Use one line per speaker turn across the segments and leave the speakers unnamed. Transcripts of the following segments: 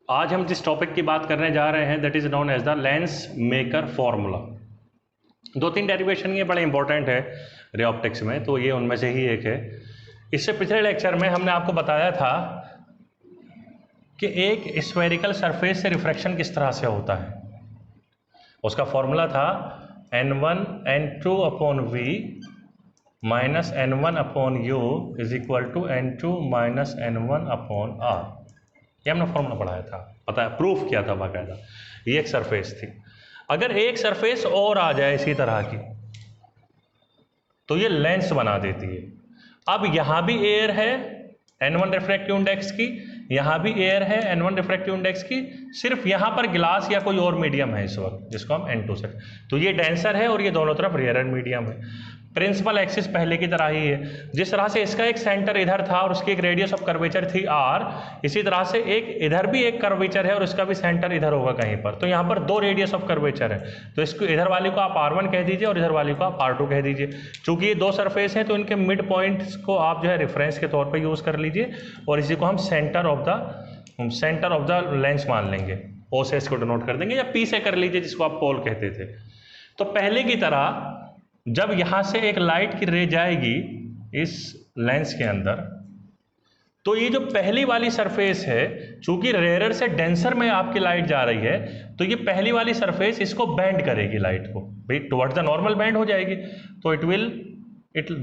आज हम जिस टॉपिक की बात करने जा रहे हैं that is known as the lens maker formula. दो तीन डेरिवेशन ये बड़े इंपॉर्टेंट है रे ऑप्टिक्स में, तो ये उनमें से ही एक है। इससे पिछले लेक्चर में हमने आपको बताया था कि एक स्फेरिकल सरफेस से रिफ्रैक्शन किस तरह से होता है। उसका फॉर्मूला था n1 n2 upon v minus n1 upon u is equal to n2 minus n1 upon r। ये हमने फॉर्मूला पढ़ाया था, पता है, प्रूफ किया था बाकायदा। ये एक सरफेस थी। अगर एक सरफेस और आ जाए इसी तरह की तो ये लेंस बना देती है। अब यहां भी एयर है n1 रिफ्रैक्टिव इंडेक्स की, यहां भी एयर है n1 रिफ्रैक्टिव इंडेक्स की, सिर्फ यहां पर ग्लास या कोई और मीडियम है इस वक्त जिसको हम n2 से, तो ये डेंसर है और ये दोनों तरफ रेयर मीडियम है। प्रिंसिपल एक्सिस पहले की तरह ही है। जिस तरह से इसका एक सेंटर इधर था और उसकी एक रेडियस ऑफ कर्वेचर थी r, इसी तरह से एक इधर भी एक कर्वेचर है और इसका भी सेंटर इधर होगा कहीं पर। तो यहाँ पर दो रेडियस ऑफ कर्वेचर है, तो इसको इधर वाले को आप r1 कह दीजिए और इधर वाले को आप r2 कह दीजिए। चूंकि ये दो सरफेस हैं तो इनके मिड पॉइंट्स को आप जो है रेफरेंस के तौर पर यूज कर लीजिए और इसी को हम सेंटर ऑफ द लेंस मान लेंगे। ओ से इसको डिनोट कर देंगे या पी से कर लीजिए जिसको आप पोल कहते थे। तो पहले की तरह जब यहां से एक लाइट की रे जाएगी इस लेंस के अंदर, तो ये जो पहली वाली सरफेस है, चूंकि रेयरर से डेंसर में आपकी लाइट जा रही है, तो ये पहली वाली सरफेस इसको बेंड करेगी लाइट को, भाई टुवर्ड्स द नॉर्मल बेंड हो जाएगी। तो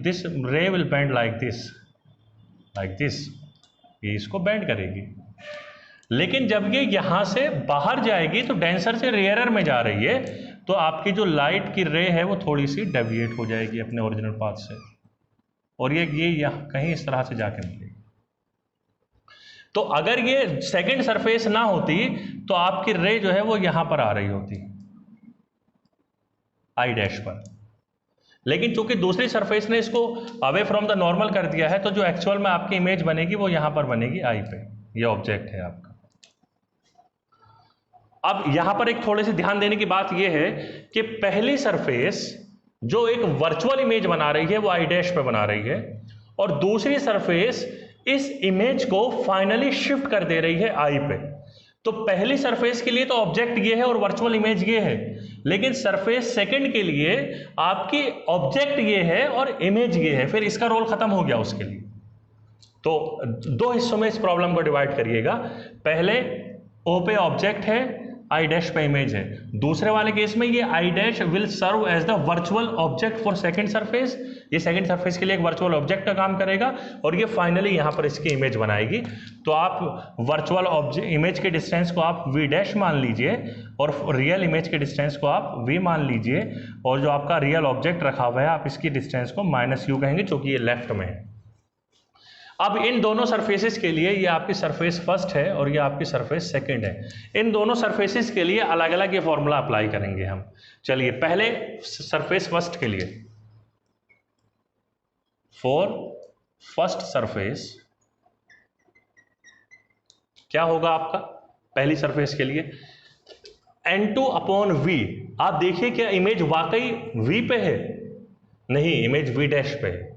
दिस रे विल बेंड लाइक दिस, ये इसको बेंड करेगी। लेकिन जब ये यहां से बाहर जाएगी तो डेंसर से रेयरर में जा रही है, तो आपकी जो लाइट की रे है वो थोड़ी सी डेविएट हो जाएगी अपने ओरिजिनल पाथ से और ये यहाँ कहीं इस तरह से जाके मिलेगी। तो अगर ये सेकंड सरफेस ना होती तो आपकी रे जो है वो यहां पर आ रही होती आई डैश पर। लेकिन चूंकि दूसरी सरफेस ने इसको अवे फ्रॉम द नॉर्मल कर दिया है, तो जो एक्चुअल में आपकी इमेज बनेगी वो यहां पर बनेगी आई पे। ये ऑब्जेक्ट है आपका। अब यहां पर एक थोड़े से ध्यान देने की बात यह है कि पहली सरफेस जो एक वर्चुअल इमेज बना रही है वो आई डैश पे बना रही है और दूसरी सरफेस इस इमेज को फाइनली शिफ्ट कर दे रही है आई पे। तो पहली सरफेस के लिए तो ऑब्जेक्ट ये है और वर्चुअल इमेज ये है, लेकिन सरफेस सेकंड के लिए आपकी ऑब्जेक्ट ये है और इमेज ये है, फिर इसका रोल खत्म हो गया उसके लिए। तो दो हिस्सों में इस प्रॉब्लम को डिवाइड करिएगा। पहले ओ पे ऑब्जेक्ट है, आई डैश पे इमेज है। दूसरे वाले केस में ये I dash will serve as the virtual object for second surface. ये सेकंड सरफेस के लिए एक वर्चुअल ऑब्जेक्ट का काम करेगा और ये फाइनली यहां पर इसकी इमेज बनाएगी। तो आप वर्चुअल ऑब्जेक्ट इमेज के डिस्टेंस को आप वी डैश मान लीजिए और रियल इमेज के डिस्टेंस को आप वी मान लीजिए और जो आपका रियल ऑब्जेक्ट रखा हुआ है आप इसकी डिस्टेंस को माइनस यू कहेंगे क्योंकि ये लेफ्ट में है। अब इन दोनों सरफेसेस के लिए ये आपकी सरफेस फर्स्ट है और ये आपकी सरफेस सेकंड है। इन दोनों सरफेसेस के लिए अलग अलग ये फॉर्मूला अप्लाई करेंगे हम। चलिए पहले सरफेस फर्स्ट के लिए, फॉर फर्स्ट सरफेस क्या होगा आपका पहली सरफेस के लिए n2 अपॉन v। आप देखिए क्या इमेज वाकई v पे है? नहीं, इमेज v डैश पे है।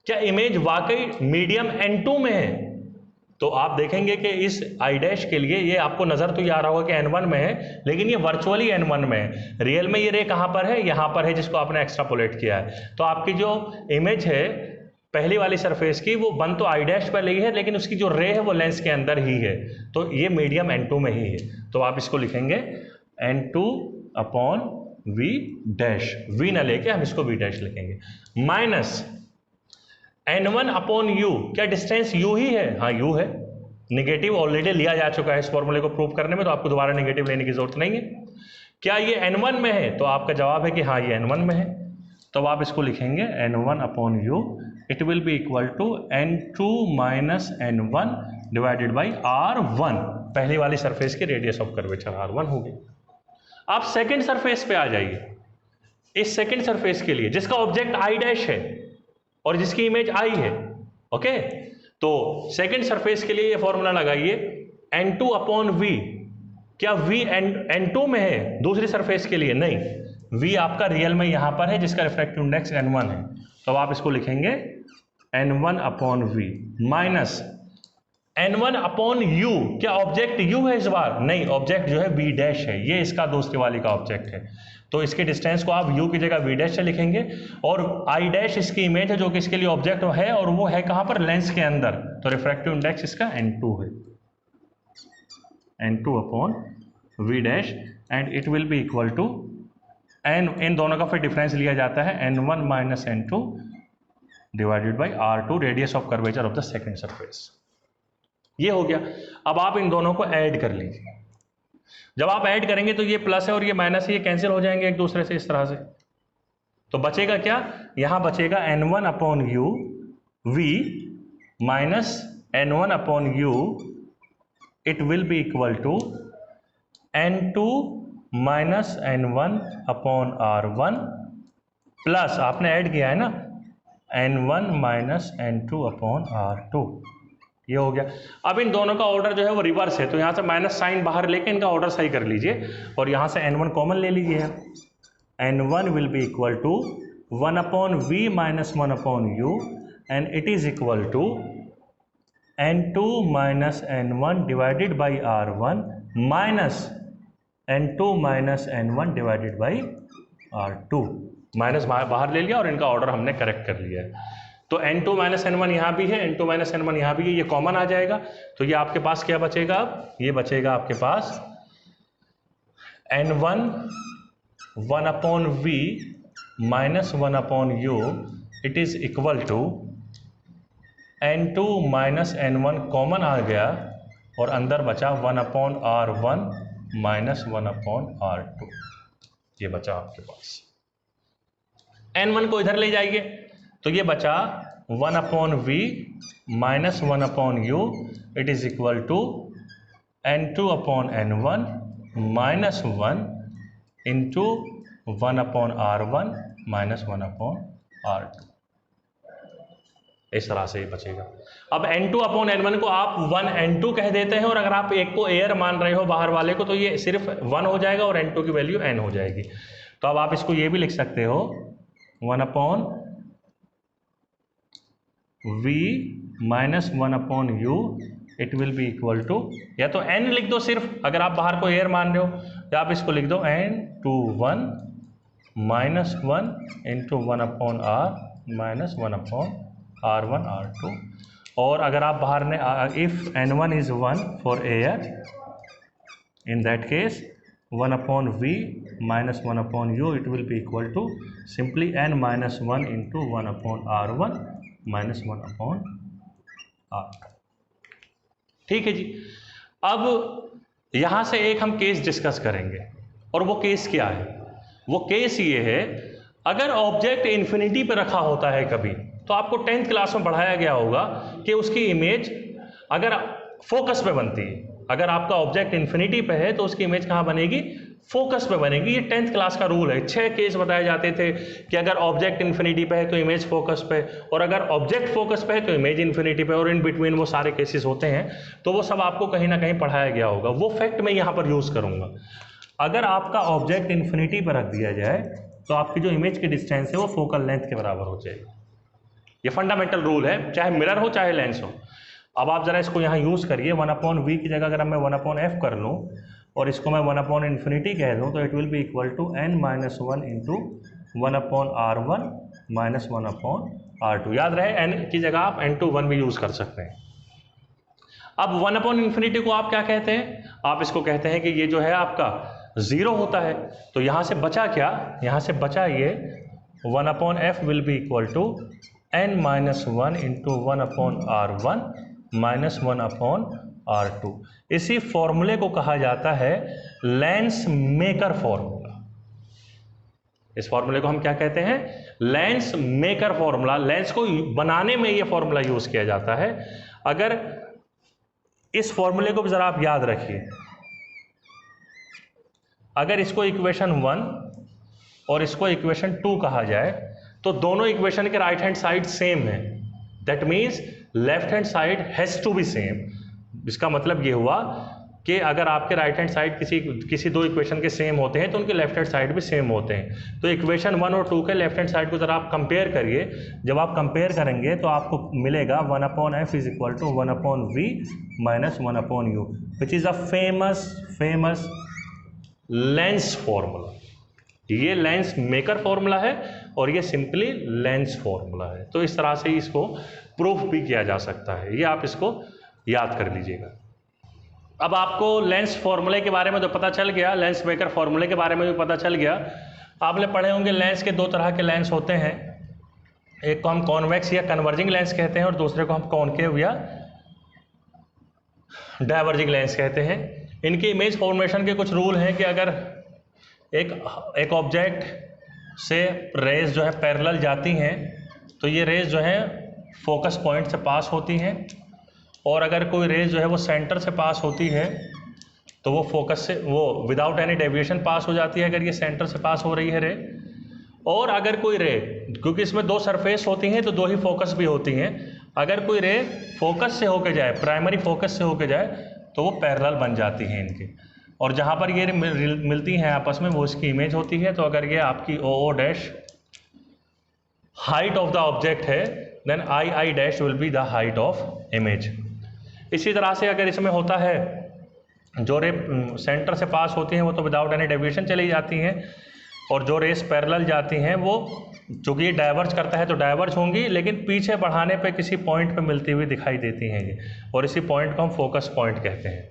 क्या इमेज वाकई मीडियम n2 में है? तो आप देखेंगे कि इस आई डैश के लिए ये आपको नजर तो ये आ रहा होगा कि n1 में है, लेकिन ये वर्चुअली n1 में है। रियल में ये रे कहां पर है? यहां पर है, जिसको आपने एक्स्ट्रापोलेट किया है। तो आपकी जो इमेज है पहली वाली सरफेस की वो बन तो आई डैश पर लगी है, लेकिन उसकी जो रे है वो लेंस के अंदर ही है, तो ये मीडियम n2 में ही है। तो आप इसको लिखेंगे n2 upon v dash, v ना लेके हम इसको v डैश लिखेंगे, माइनस n1 अपॉन u। क्या डिस्टेंस u ही है? हाँ u है। निगेटिव ऑलरेडी लिया जा चुका है इस फॉर्मूले को प्रूव करने में, तो आपको दोबारा निगेटिव लेने की जरूरत नहीं है। क्या ये n1 में है? तो आपका जवाब है कि हाँ ये n1 में है। तो आप इसको लिखेंगे n1 upon u, it will be equal to n2 minus n1 divided by r1। पहली वाली सरफेस की रेडियस ऑफ कर्वेचर r1 होगी। आप सेकेंड सरफेस पे आ जाइए। इस सेकेंड सरफेस के लिए जिसका ऑब्जेक्ट आई डैश है और जिसकी इमेज आई है, ओके, तो सेकंड सरफेस के लिए ये फॉर्मूला लगाइए n2 अपॉन v। क्या v n2 में है दूसरी सरफेस के लिए? नहीं, v आपका रियल में यहां पर है जिसका रिफ्रैक्टिव इंडेक्स n1 है। तो आप इसको लिखेंगे n1 upon v minus n1 upon u, क्या ऑब्जेक्ट u है इस बार? नहीं, ऑब्जेक्ट जो है v डैश है, ये इसका दोस्ती वाली का ऑब्जेक्ट है, तो इसके डिस्टेंस को आप u की जगह v डैश से लिखेंगे, और i डैश इसकी इमेज है जो कि इसके लिए ऑब्जेक्ट है, और वो है कहां पर? लेंस के अंदर, तो रिफ्रैक्टिव इंडेक्स इसका n2 है, n2 upon v dash, and it will be equal to n, इन दोनों का फिर डिफरेंस लिया जाता है n1 minus n2 divided by r2 radius of curvature of the second surface. ये हो गया। अब आप इन दोनों को ऐड कर लीजिए। जब आप ऐड करेंगे तो ये प्लस है और ये माइनस है, ये कैंसिल हो जाएंगे एक दूसरे से इस तरह से, तो बचेगा क्या? यहां बचेगा n1 upon u v minus n1 upon u, it will be equal to n2 minus n1 upon r1 plus, आपने ऐड किया है ना, n1 minus n2 upon r2। ये हो गया। अब इन दोनों का ऑर्डर जो है वो रिवर्स है, तो यहाँ से माइनस साइन बाहर लेके इनका ऑर्डर सही कर लीजिए, और यहाँ से n1 कॉमन ले लीजिए। n1 will be equal to 1 upon v minus 1 upon u, and it is equal to n2 minus n1 divided by r1 minus n2 minus n1 divided by r2। Minus बाहर ले लिया और इनका order हमने correct कर लिया है। तो n2 माइनस n1 यहाँ भी है, n2 माइनस n1 यहाँ भी है, ये कॉमन आ जाएगा, तो ये आपके पास क्या बचेगा? अब ये बचेगा आपके पास n1 1 upon v minus 1 upon u, it is equal to n2 minus n1 common आ गया, और अंदर बचा 1 upon r1 minus 1 upon r2, ये बचा आपके पास। n1 को इधर ले जाइए, तो ये बचा 1 upon v minus 1 upon u, it is equal to n2 upon n1 minus 1 into 1 upon r1 minus 1 upon r2, इस तरह से ही बचेगा। अब n2 अपॉन n1 को आप 1 n2 कह देते हैं, और अगर आप एक को एयर मान रहे हो बाहर वाले को, तो ये सिर्फ 1 हो जाएगा और n2 की वैल्यू n हो जाएगी। तो अब आप इसको ये भी लिख सकते हो 1 upon v minus 1 upon u, it will be equal to, या तो n लिख दो सिर्फ, अगर आप बाहर को एयर मान रहे हो, या आप इसको लिख दो n2 1 minus 1 into 1 upon r minus 1 upon r1 r2, और अगर आप बाहर ने if n1 is 1 for air, in that case 1 upon v minus 1 upon u, it will be equal to simply n minus 1 into 1 upon r1 minus 1 upon r2। ठीक है जी। अब यहां से एक हम केस डिस्कस करेंगे, और वो केस क्या है? वो केस ये है, अगर ऑब्जेक्ट इन्फिनिटी पे रखा होता है कभी, तो आपको 10th क्लास में पढ़ाया गया होगा कि उसकी इमेज अगर फोकस पे बनती है, अगर आपका ऑब्जेक्ट इन्फिनिटी पे है तो उसकी इमेज कहाँ बनेगी? फोकस पे बनेगी। ये 10th क्लास का रूल है। 6 केस बताए जाते थे कि अगर ऑब्जेक्ट इन्फिनिटी पे है तो इमेज फोकस पे, और अगर ऑब्जेक्ट फोकस पे है तो इमेज इन्फिनिटी पे, और इन बिटवीन वो सारे केसेस होते हैं। तो वो सब आपको कहीं ना कहीं पढ़ाया गया होगा। वो फैक्ट मैं यहाँ पर यूज़ करूँगा। अगर आपका ऑब्जेक्ट इन्फिनिटी पर रख दिया जाए तो आपकी जो इमेज की डिस्टेंस है वो फोकल लेंथ के बराबर हो जाएगी। ये फंडामेंटल रूल है, चाहे मिरर हो चाहे लेंस हो। अब आप ज़रा इसको यहाँ यूज़ करिए। 1 अपॉन वी की जगह अगर मैं 1 अपॉन एफ कर लूँ और इसको मैं 1 अपॉन इन्फिनिटी कह दूँ, तो it will be equal to n minus 1 into 1 upon r1 minus 1 upon r2। याद रहे n की जगह आप n to 1 भी यूज़ कर सकते हैं। अब 1 अपॉन इन्फिनिटी को आप क्या कहते हैं? आप इसको कहते हैं कि ये जो है आपका 0 होता है। तो यहाँ से बचा क्या? यहाँ से बचा ये 1 upon f will be equal to n minus 1 into 1 upon r1 minus 1 upon r2। इसी फॉर्मूले को कहा जाता है लेंस मेकर फॉर्मूला। इस फॉर्मूले को हम क्या कहते हैं? Lens maker formula. लेंस को बनाने में ये फॉर्मूला यूज किया जाता है। अगर इस फॉर्मूले को भी जरा आप याद रखिए, अगर इसको इक्वेशन 1 और इसको इक्वेशन 2 कहा जाए तो दोनों इक्वेशन के राइट हैंड साइड सेम है। That means left hand side has to be same. इसका मतलब ये हुआ कि अगर आपके राइट हैंड साइड किसी दो इक्वेशन के सेम होते हैं तो उनके लेफ्ट हैंड साइड भी सेम होते हैं। तो इक्वेशन 1 और 2 के लेफ्ट हैंड साइड को ज़रा आप कंपेयर करिए। जब आप कंपेयर करेंगे तो आपको मिलेगा 1/f is equal to 1/v minus 1/u, which is a famous lens formula. ये लेंस मेकर फॉर्मूला है और ये सिंपली लेंस फॉर्मूला है। तो इस तरह से इसको प्रूफ भी किया जा सकता है, ये आप इसको याद कर लीजिएगा। अब आपको लेंस फॉर्मूले के बारे में तो पता चल गया, लेंस मेकर फॉर्मूले के बारे में भी पता चल गया। आपने पढ़े होंगे लेंस के दो तरह के लेंस होते हैं, एक को हम कॉन्वेक्स या कन्वर्जिंग लेंस कहते हैं और दूसरे को हम कॉनकेव या डाइवर्जिंग लेंस कहते हैं। इनके इमेज फॉर्मेशन के कुछ रूल हैं कि अगर एक ऑब्जेक्ट से रेज जो है पैरेलल जाती हैं तो ये रेज जो है फोकस पॉइंट से पास होती हैं, और अगर कोई रेज जो है वो सेंटर से पास होती है तो वो फोकस से वो विदाउट एनी डेविएशन पास हो जाती है अगर ये सेंटर से पास हो रही है रे। और अगर कोई रे, क्योंकि इसमें दो सरफेस होती हैं तो दो ही फोकस भी होती हैं, अगर कोई रे फोकस से होके जाए, प्राइमरी फोकस से होके जाए तो वो पैरेलल बन जाती हैं इनके, और जहाँ पर ये मिलती हैं आपस में वो इसकी इमेज होती है। तो अगर ये आपकी O dash height of the object है then I dash will be the height of image. इसी तरह से अगर इसमें होता है जो रे सेंटर से पास होती हैं वो तो विदाउट एनी डेविएशन चली जाती हैं, और जो रेस पैरेलल जाती हैं वो चूँकि ये डाइवर्ज करता है तो डाइवर्ज होंगी, लेकिन पीछे बढ़ाने पे किसी पॉइंट पे मिलती हुई दिखाई देती हैं ये, और इसी पॉइंट को हम फोकस पॉइंट कहते हैं।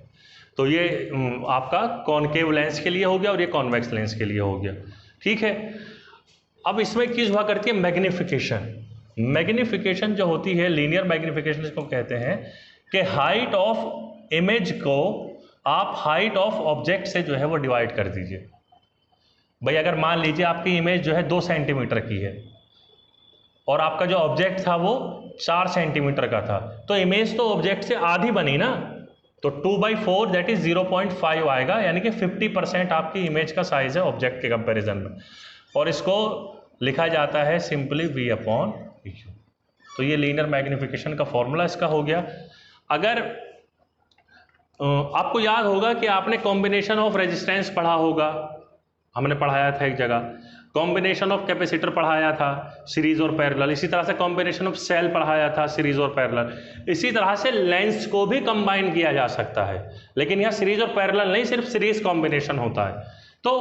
तो ये आपका कॉनकेव लेंस के लिए हो गया और ये कॉन्वेक्स लेंस के लिए हो गया, ठीक है। अब इसमें चीज़ हुआ करती है मैग्नीफिकेशन। मैग्नीफिकेशन जो होती है, लीनियर मैग्नीफिकेशन इसको कहते हैं, कि हाइट ऑफ इमेज को आप हाइट ऑफ ऑब्जेक्ट से जो है वो डिवाइड कर दीजिए। भाई अगर मान लीजिए आपकी इमेज जो है 2 सेंटीमीटर की है और आपका जो ऑब्जेक्ट था वो 4 सेंटीमीटर का था, तो इमेज तो ऑब्जेक्ट से आधी बनी ना, तो 2/4 दैट इज 0.5 आएगा, यानी कि 50% आपकी इमेज का साइज है ऑब्जेक्ट के कंपैरिजन में, और इसको लिखा जाता है सिंपली V/U। तो ये लीनियर मैग्नीफिकेशन का फॉर्मूला इसका हो गया। अगर आपको याद होगा कि आपने कॉम्बिनेशन ऑफ रेजिस्टेंस पढ़ा होगा, हमने पढ़ाया था एक जगह, कॉम्बिनेशन ऑफ कैपेसिटर पढ़ाया था सीरीज और पैरेलल, इसी तरह से कॉम्बिनेशन ऑफ सेल पढ़ाया था सीरीज और पैरेलल। इसी तरह से लेंस को भी कंबाइन किया जा सकता है, लेकिन यहाँ सीरीज और पैरेलल नहीं, सिर्फ सीरीज कॉम्बिनेशन होता है। तो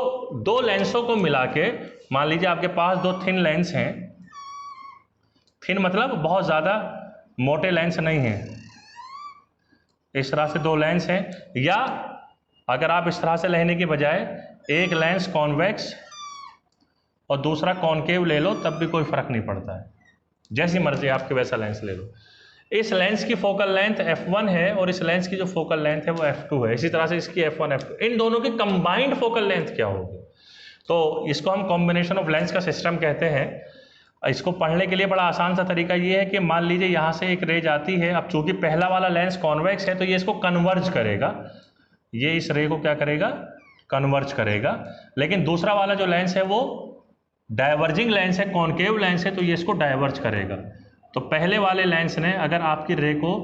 दो लेंसों को मिला के, मान लीजिए आपके पास दो थिन लेंस हैं, थिन मतलब बहुत ज़्यादा मोटे लेंस नहीं हैं, इस तरह से दो लेंस हैं, या अगर आप इस तरह से लेने की बजाय एक लेंस कॉन्वेक्स और दूसरा कॉनकेव ले लो तब भी कोई फर्क नहीं पड़ता है, जैसी मर्जी आपके वैसा लेंस ले लो। इस लेंस की फोकल लेंथ f1 है और इस लेंस की जो फोकल लेंथ है वो f2 है, इसी तरह से इसकी f1 f2, इन दोनों की कंबाइंड फोकल लेंथ क्या होगी? तो इसको हम कॉम्बिनेशन ऑफ लेंस का सिस्टम कहते हैं। इसको पढ़ने के लिए बड़ा आसान सा तरीका ये है कि मान लीजिए यहाँ से एक रे जाती है, अब चूंकि पहला वाला लेंस कॉन्वेक्स है तो ये इसको कन्वर्ज करेगा, ये इस रे को क्या करेगा, कन्वर्ज करेगा, लेकिन दूसरा वाला जो लेंस है वो डाइवर्जिंग लेंस है, कॉनकेव लेंस है, तो ये इसको डाइवर्ज करेगा। तो पहले वाले लेंस ने अगर आपकी रे को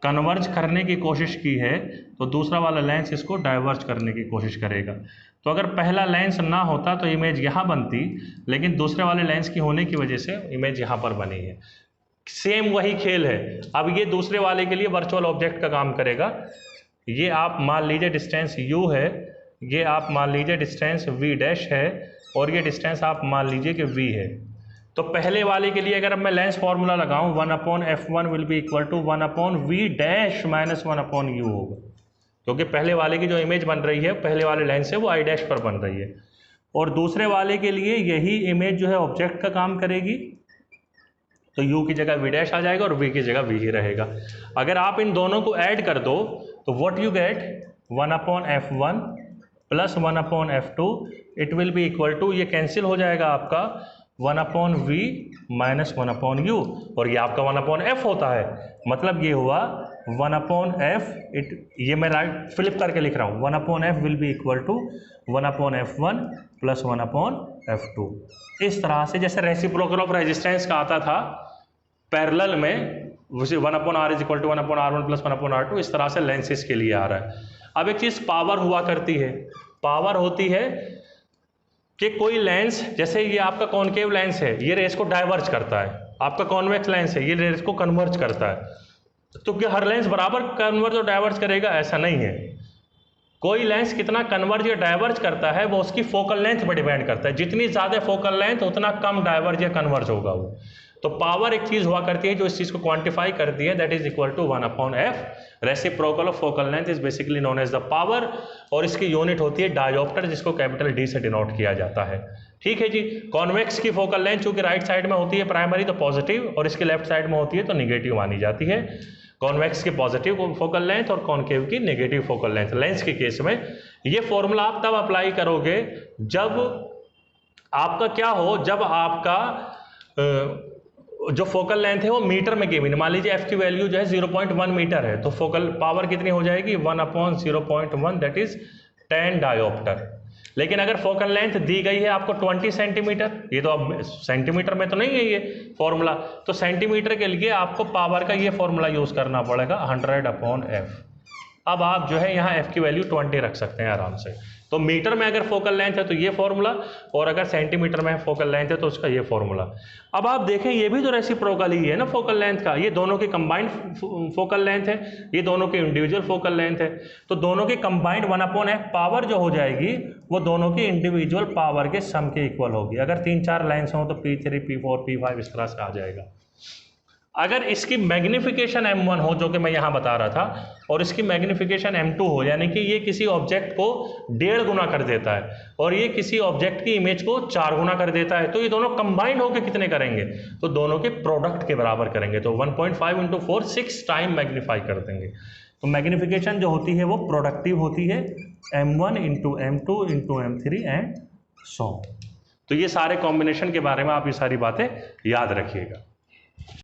कन्वर्ज करने की कोशिश की है तो दूसरा वाला लेंस इसको डाइवर्ज करने की कोशिश करेगा। तो अगर पहला लेंस ना होता तो इमेज यहाँ बनती, लेकिन दूसरे वाले लेंस की होने की वजह से इमेज यहाँ पर बनी है। सेम वही खेल है। अब ये दूसरे वाले के लिए वर्चुअल ऑब्जेक्ट का काम करेगा। ये आप मान लीजिए डिस्टेंस u है, ये आप मान लीजिए डिस्टेंस v डैश है, और ये डिस्टेंस आप मान लीजिए कि v है। तो पहले वाले के लिए अगर मैं लेंस फॉर्मूला लगाऊं 1/f1 will be equal to 1/v dash minus 1/u होगा, क्योंकि पहले वाले की जो इमेज बन रही है पहले वाले लेंस से वो आई डैश पर बन रही है, और दूसरे वाले के लिए यही इमेज जो है ऑब्जेक्ट का काम करेगी, तो u की जगह v डैश आ जाएगा और v की जगह v ही रहेगा। अगर आप इन दोनों को ऐड कर दो तो what you get 1/f1 plus 1/f2 it will be equal to, ये कैंसिल हो जाएगा आपका 1/v माइनस 1/u, और ये आपका 1/f होता है, मतलब ये हुआ 1/f, ये मैं राइट फ्लिप करके लिख रहा हूँ, 1/f will be equal to 1/f1 plus 1/f2। इस तरह से जैसे रेसिप्रोकल ऑफ रेजिस्टेंस का आता था पैरेलल में, 1/r is equal to 1/r1 plus 1/r2, इस तरह से लेंसेज के लिए आ रहा है। अब एक चीज़ पावर हुआ करती है, पावर होती है कि कोई लेंस, जैसे ये आपका कॉनकेव लेंस है, ये रेस को डाइवर्ज करता है, आपका कॉन्वेक्स लेंस है, ये रेस को कन्वर्ज करता है। तो क्या हर लेंस बराबर कन्वर्ज और डाइवर्ज करेगा? ऐसा नहीं है। कोई लेंस कितना कन्वर्ज या डाइवर्ज करता है वो उसकी फोकल लेंथ पर डिपेंड करता है। जितनी ज़्यादा फोकल लेंथ उतना कम डाइवर्ज या कन्वर्ज होगा वो। तो पावर एक चीज़ हुआ करती है जो इस चीज़ को क्वांटिफाई करती है, that is equal to 1/f। Reciprocal of focal length is basically known as the power, और इसकी यूनिट होती है डायोप्टर, जिसको कैपिटल डी से डिनोट किया जाता है। ठीक है जी। कॉन्वेक्स की फोकल लेंथ चूंकि राइट साइड में होती है प्राइमरी तो पॉजिटिव, और इसकी लेफ्ट साइड में होती है तो निगेटिव मानी जाती है। कॉन्वेक्स की पॉजिटिव फोकल लेंथ और कॉनकेव की नेगेटिव फोकल लेंथ। लेंस के केस में ये फॉर्मूला आप तब अप्लाई करोगे जब आपका क्या हो, जब आपका जो फोकल लेंथ है वो मीटर में गिवन। मान लीजिए एफ की वैल्यू जो है 0.1 मीटर है, तो फोकल पावर कितनी हो जाएगी? 1/0.1, दैट इज 10 डायोप्टर। लेकिन अगर फोकल लेंथ दी गई है आपको 20 सेंटीमीटर, ये तो अब सेंटीमीटर में तो नहीं है ये फॉर्मूला, तो सेंटीमीटर के लिए आपको पावर का ये फॉर्मूला यूज करना पड़ेगा 100/f। अब आप जो है यहाँ f की वैल्यू 20 रख सकते हैं आराम से। तो मीटर में अगर फोकल लेंथ है तो ये फॉर्मूला, और अगर सेंटीमीटर में फोकल लेंथ है तो उसका ये फॉर्मूला। अब आप देखें ये भी तो रेसिप्रोकल ही है ना फोकल लेंथ का, ये दोनों की कंबाइंड फोकल लेंथ है, ये दोनों की इंडिविजुअल फोकल लेंथ है। तो दोनों की कंबाइंड 1/f पावर जो हो जाएगी वो दोनों की इंडिविजुअल पावर के सम के इक्वल होगी। अगर 3-4 लेंस हो तो P3, P4, P5 इस तरह से आ जाएगा। अगर इसकी मैग्निफिकेशन m1 हो, जो कि मैं यहाँ बता रहा था, और इसकी मैग्निफिकेशन m2 हो, यानी कि ये किसी ऑब्जेक्ट को 1.5 गुना कर देता है और ये किसी ऑब्जेक्ट की इमेज को 4 गुना कर देता है, तो ये दोनों कंबाइंड होकर कितने करेंगे? तो दोनों के प्रोडक्ट के बराबर करेंगे। तो 1.5 × 4 6 टाइम मैग्नीफाई कर देंगे। तो मैग्निफिकेशन जो होती है वो प्रोडक्टिव होती है, m1 × m2 × m3 and so. तो ये सारे कॉम्बिनेशन के बारे में आप ये सारी बातें याद रखिएगा।